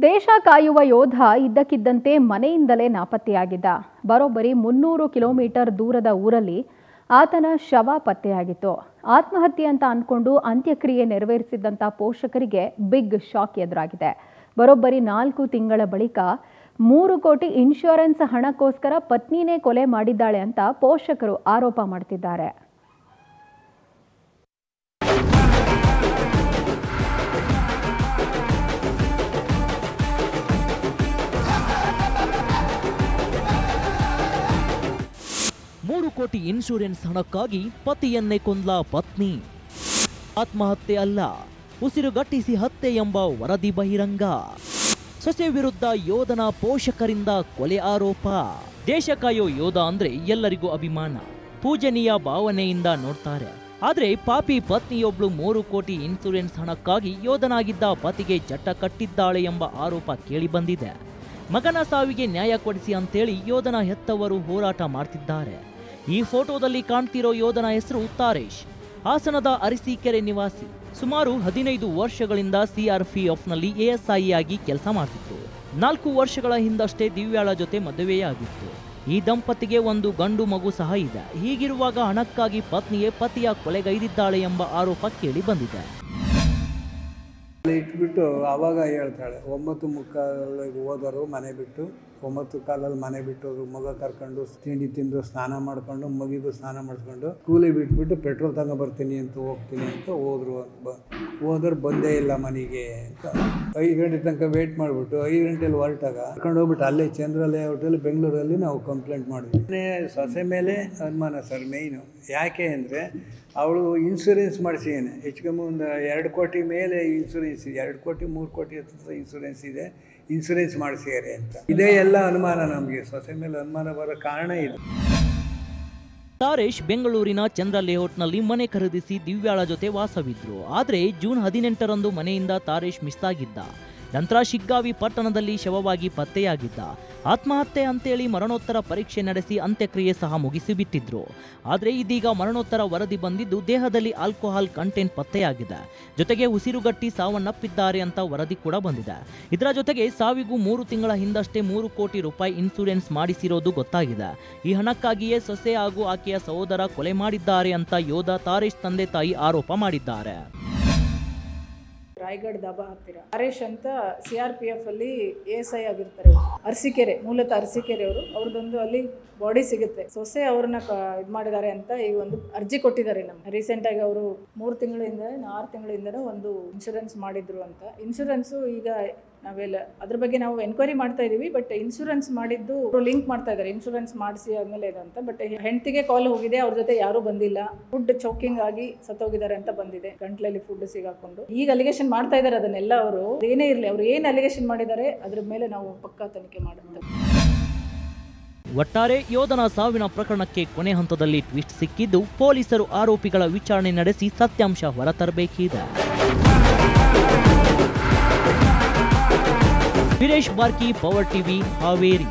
ದೇಶ ಕಾಯುವ ಯೋಧ ಇದ್ದಕ್ಕಿದ್ದಂತೆ ಮನೆಯಿಂದಲೇ ನಾಪತ್ತೆಯಾಗಿದ್ದ. ಬರೋಬ್ಬರಿ 300 ಕಿಲೋಮೀಟರ್ ದೂರದ ಊರಲ್ಲಿ ಆತನ ಶವ ಪತ್ತೆಯಾಗಿತ್ತು. ಆತ್ಮಹತ್ಯೆ ಅಂತ ಅಂದ್ಕೊಂಡು ಅಂತ್ಯಕ್ರಿಯೆ ನೆರವೇರಿಸಿದ್ದಂಥ ಪೋಷಕರಿಗೆ ಬಿಗ್ ಶಾಕ್ ಎದುರಾಗಿದೆ. ಬರೋಬ್ಬರಿ 4 ತಿಂಗಳ ಬಳಿಕ 3 ಕೋಟಿ ಇನ್ಶೂರೆನ್ಸ್ ಹಣಕ್ಕೋಸ್ಕರ ಪತ್ನಿನೇ ಕೊಲೆ ಮಾಡಿದ್ದಾಳೆ ಅಂತ ಪೋಷಕರು ಆರೋಪ ಮಾಡ್ತಿದ್ದಾರೆ. ಕೋಟಿ ಇನ್ಶೂರೆನ್ಸ್ ಹಣಕ್ಕಾಗಿ ಪತಿಯನ್ನೇ ಕೊಂದ್ಲ ಪತ್ನಿ. ಆತ್ಮಹತ್ಯೆ ಅಲ್ಲ, ಉಸಿರುಗಟ್ಟಿಸಿ ಹತ್ಯೆ ಎಂಬ ವರದಿ ಬಹಿರಂಗ. ಸೊಸೆ ವಿರುದ್ಧ ಯೋಧನ ಪೋಷಕರಿಂದ ಕೊಲೆ ಆರೋಪ. ದೇಶ ಕಾಯೋ ಯೋಧ ಅಂದ್ರೆ ಎಲ್ಲರಿಗೂ ಅಭಿಮಾನ, ಪೂಜನೀಯ ಭಾವನೆಯಿಂದ ನೋಡ್ತಾರೆ. ಆದ್ರೆ ಪಾಪಿ ಪತ್ನಿಯೊಬ್ಳು 3 ಕೋಟಿ ಇನ್ಶೂರೆನ್ಸ್ ಹಣಕ್ಕಾಗಿ ಯೋಧನಾಗಿದ್ದ ಪತಿಗೆ ಚಟ್ಟ ಕಟ್ಟಿದ್ದಾಳೆ ಎಂಬ ಆರೋಪ ಕೇಳಿ ಬಂದಿದೆ. ಮಗನ ಸಾವಿಗೆ ನ್ಯಾಯ ಕೊಡಿಸಿ ಅಂತೇಳಿ ಯೋಧನ ಹೆತ್ತವರು ಹೋರಾಟ ಮಾಡ್ತಿದ್ದಾರೆ. ಈ ಫೋಟೋದಲ್ಲಿ ಕಾಣ್ತಿರೋ ಯೋಧನ ಹೆಸರು ತಾರೇಶ್. ಹಾಸನದ ಅರಸೀಕೆರೆ ನಿವಾಸಿ. ಸುಮಾರು 15 ವರ್ಷಗಳಿಂದ ಸಿಆರ್ಪಿಎಫ್ನಲ್ಲಿ ಎಎಸ್ಐ ಆಗಿ ಕೆಲಸ ಮಾಡ್ತಿತ್ತು. 4 ವರ್ಷಗಳ ಹಿಂದಷ್ಟೇ ದಿವ್ಯಾಳ ಜೊತೆ ಮದುವೆಯಾಗಿತ್ತು. ಈ ದಂಪತಿಗೆ ಒಂದು ಗಂಡು ಮಗು ಸಹ ಇದೆ. ಹೀಗಿರುವಾಗ ಹಣಕ್ಕಾಗಿ ಪತ್ನಿಯೇ ಪತಿಯ ಕೊಲೆಗೈದಿದ್ದಾಳೆ ಎಂಬ ಆರೋಪ ಕೇಳಿ ಬಂದಿದೆ. ಇಟ್ಬಿಟ್ಟು ಆವಾಗ ಹೇಳ್ತಾಳೆ 9:45 ಹೋದರು ಮನೆ ಬಿಟ್ಟು, 9:15 ಮನೆ ಬಿಟ್ಟು ಮಗ ಕರ್ಕೊಂಡು ತಿಂಡಿ ತಿಂದು ಸ್ನಾನ ಮಾಡ್ಕೊಂಡು ಮಗಿದು ಸ್ನಾನ ಮಾಡಿಸ್ಕೊಂಡು ಕೂಲಿ ಬಿಟ್ಬಿಟ್ಟು ಪೆಟ್ರೋಲ್ ತಗೊಂಡ್ಬರ್ತೀನಿ ಅಂತ ಹೋಗ್ತೀನಿ ಅಂತ ಹೋದ್ರು ಬಂದೇ ಇಲ್ಲ ಮನೆಗೆ ಅಂತ 5 ಗಂಟೆ ತನಕ ವೇಟ್ ಮಾಡಿಬಿಟ್ಟು 5 ಗಂಟೆಲಿ ಹೊರಟಾಗ ಕರ್ಕೊಂಡು ಹೋಗ್ಬಿಟ್ಟು ಅಲ್ಲೇ ಚಂದ್ರ ಲೇಔಟಲ್ಲಿ ಬೆಂಗಳೂರಲ್ಲಿ ನಾವು ಕಂಪ್ಲೇಂಟ್ ಮಾಡಿದ್ವಿ. ಸೊಸೆ ಮೇಲೆ ಅನುಮಾನ ಸರ್ ಮೇಯ್ನು. ಯಾಕೆ ಅಂದರೆ ಅವಳು ಇನ್ಶೂರೆನ್ಸ್ ಮಾಡಿಸಿದ್ದೇನೆ ಹೆಚ್ಚು ಕಮ್ಮಿ ಒಂದು 2 ಕೋಟಿ ಮೇಲೆ ಇನ್ಶೂರೆನ್ಸ್ ಇದೆ. 2 ಕೋಟಿ 3 ಕೋಟಿ ಹತ್ತಿರ ಇನ್ಶೂರೆನ್ಸ್ ಇದೆ. ಇನ್ಶೂರೆನ್ಸ್ ಮಾಡಿಸಿದ್ದಾರೆ ಅಂತ ಇದೇ ಎಲ್ಲ ಅನುಮಾನ. ನಮಗೆ ಸೊಸೆ ಮೇಲೆ ಅನುಮಾನ ಬರೋ ಕಾರಣ ಇದು. ತಾರೇಶ್ ಬೆಂಗಳೂರಿನ ಚಂದ್ರ ಲೇಔಟ್ನಲ್ಲಿ ಮನೆ ಖರೀದಿಸಿ ದಿವ್ಯಾಳ ಜೊತೆ ವಾಸವಿದ್ರು. ಆದರೆ ಜೂನ್ 18ರಂದು ಮನೆಯಿಂದ ತಾರೇಶ್ ಮಿಸ್ ಆಗಿದ್ದ. ನಂತರ ಶಿಗ್ಗಾವಿ ಪಟ್ಟಣದಲ್ಲಿ ಶವವಾಗಿ ಪತ್ತೆಯಾಗಿದ್ದ. ಆತ್ಮಹತ್ಯೆ ಅಂತೇಳಿ ಮರಣೋತ್ತರ ಪರೀಕ್ಷೆ ನಡೆಸಿ ಅಂತ್ಯಕ್ರಿಯೆ ಸಹ ಮುಗಿಸಿಬಿಟ್ಟಿದ್ರು. ಆದರೆ ಇದೀಗ ಮರಣೋತ್ತರ ವರದಿ ಬಂದಿದ್ದು ದೇಹದಲ್ಲಿ ಆಲ್ಕೋಹಾಲ್ ಕಂಟೆಂಟ್ ಪತ್ತೆಯಾಗಿದೆ. ಜೊತೆಗೆ ಉಸಿರುಗಟ್ಟಿ ಸಾವನ್ನಪ್ಪಿದ್ದಾರೆ ಅಂತ ವರದಿ ಕೂಡ ಬಂದಿದೆ. ಇದರ ಜೊತೆಗೆ ಸಾವಿಗೂ 3 ತಿಂಗಳ ಹಿಂದಷ್ಟೇ 3 ಕೋಟಿ ರೂಪಾಯಿ ಇನ್ಶೂರೆನ್ಸ್ ಮಾಡಿಸಿರೋದು ಗೊತ್ತಾಗಿದೆ. ಈ ಹಣಕ್ಕಾಗಿಯೇ ಸೊಸೆ ಹಾಗೂ ಆಕೆಯ ಸಹೋದರ ಕೊಲೆ ಮಾಡಿದ್ದಾರೆ ಅಂತ ಯೋಧ ತಾರೇಶ್ ತಂದೆ ತಾಯಿ ಆರೋಪ ಮಾಡಿದ್ದಾರೆ. ರಾಯಗಢ ದಾಬಾ ಹತ್ತಿರ ತಾರೇಶ್ ಅಂತ ಸಿಆರ್ಪಿಎಫ್ ಅಲ್ಲಿ ಎಎಸ್ಐ ಆಗಿರ್ತಾರೆ. ಅರಸೀಕೆರೆ, ಮೂಲತಃ ಅರಸೀಕೆರೆ ಅವರು. ಅವ್ರದ್ದೊಂದು ಅಲ್ಲಿ ಬಾಡಿ ಸಿಗುತ್ತೆ. ಸೊಸೆ ಅವ್ರನ್ನ ಇದು ಮಾಡಿದ್ದಾರೆ ಅಂತ ಈಗ ಒಂದು ಅರ್ಜಿ ಕೊಟ್ಟಿದ್ದಾರೆ. ನಮ್ಗೆ ರೀಸೆಂಟ್ ಆಗಿ ಅವರು 3 ತಿಂಗಳಿಂದ 6 ತಿಂಗಳಿಂದನೂ ಒಂದು ಇನ್ಶೂರೆನ್ಸ್ ಮಾಡಿದ್ರು ಅಂತ. ಇನ್ಶೂರೆನ್ಸು ಈಗ ನಾವೆಲ್ಲ ಅದ್ರ ಬಗ್ಗೆ ನಾವು ಎನ್ಕ್ವೈರಿ ಮಾಡ್ತಾ ಇದೀವಿ. ಬಟ್ ಇನ್ಶೂರೆನ್ಸ್ ಮಾಡಿದ್ದು ಲಿಂಕ್ ಮಾಡ್ತಾ ಇದ್ದಾರೆ, ಇನ್ಶೂರೆನ್ಸ್ ಮಾಡಿಸಿ ಆದ್ಮೇಲೆ ಇದು ಅಂತ. ಬಟ್ ಹೆಂಡತಿಗೆ ಕಾಲ್ ಹೋಗಿದೆ, ಅವ್ರ ಜೊತೆ ಯಾರು ಬಂದಿಲ್ಲ, ಫುಡ್ ಚೌಕಿಂಗ್ ಆಗಿ ಸತ್ತೋಗಿದ್ದಾರೆ ಅಂತ ಬಂದಿದೆ. ಗಂಟ್ಲಲ್ಲಿ ಫುಡ್ ಸಿಗಾಕೊಂಡು ಈಗ ಅಲಿಗೇಷನ್ ಮಾಡ್ತಾ ಇದ್ದಾರೆ. ಅದನ್ನೆಲ್ಲ ಅವರು ಏನೇ ಇರಲಿ, ಅವ್ರು ಏನು ಅಲಿಗೇಷನ್ ಮಾಡಿದ್ದಾರೆ ಅದ್ರ ಮೇಲೆ ನಾವು ಪಕ್ಕಾ ತನಿಖೆ ಮಾಡುತ್ತೇವೆ. ಒಟ್ಟಾರೆ ಯೋಧನ ಸಾವಿನ ಪ್ರಕರಣಕ್ಕೆ ಕೊನೆ ಹಂತದಲ್ಲಿ ಟ್ವಿಸ್ಟ್ ಸಿಕ್ಕಿದ್ದು, ಪೊಲೀಸರು ಆರೋಪಿಗಳ ವಿಚಾರಣೆ ನಡೆಸಿ ಸತ್ಯಾಂಶ ಹೊರತರಬೇಕಿದೆ. Veeresh Barki, power TV, Haveri.